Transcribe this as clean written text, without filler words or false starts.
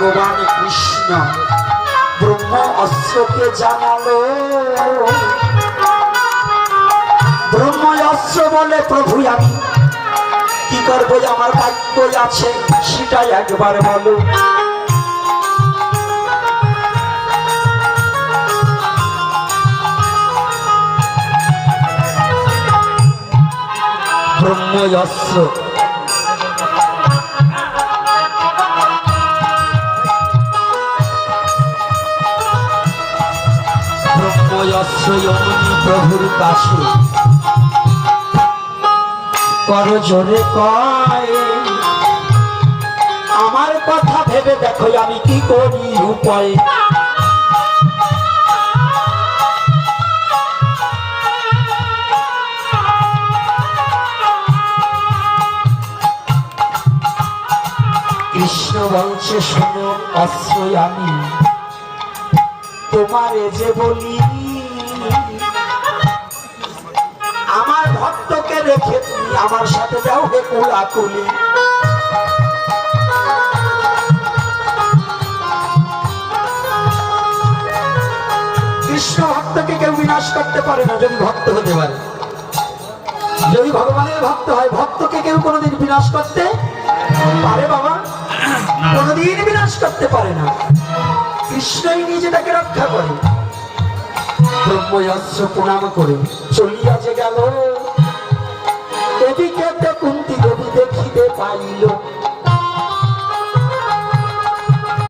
ভগবান কৃষ্ণ ব্রহ্ম অস্ত্রকে জানালো। ব্রহ্ম অস্ত্র বলে প্রভু আমি কি করবো, আমার বাক্য আছে সেটাই একবার বলো। ব্রহ্ম অস্ত্র প্রভুর কাছে কর জোরে কয়, আমার কথা ভেবে দেখো আমি কি করি উপায়। কৃষ্ণ বলছে শোনো অস্ত্র আমি তোমারে যে বলি, আমার ভক্তকে রেখে তুমি আমার সাথে যাও হে কোলাকুলি। কৃষ্ণ ভক্তকে কেউ বিনাশ করতে পারে না যদি ভক্ত হতে পারে। যদি ভগবানের ভক্ত হয় ভক্তকে কেউ কোনোদিন বিনাশ করতে পারে বাবা? কোনোদিন বিনাশ করতে পারে না। কৃষ্ণই নিজেটাকে রক্ষা করে। ব্রহ্মস্ত্র প্রণাম করে চলিয়া যে গেল, এদিকে কুন্তি দেবী দেখিতে পাইল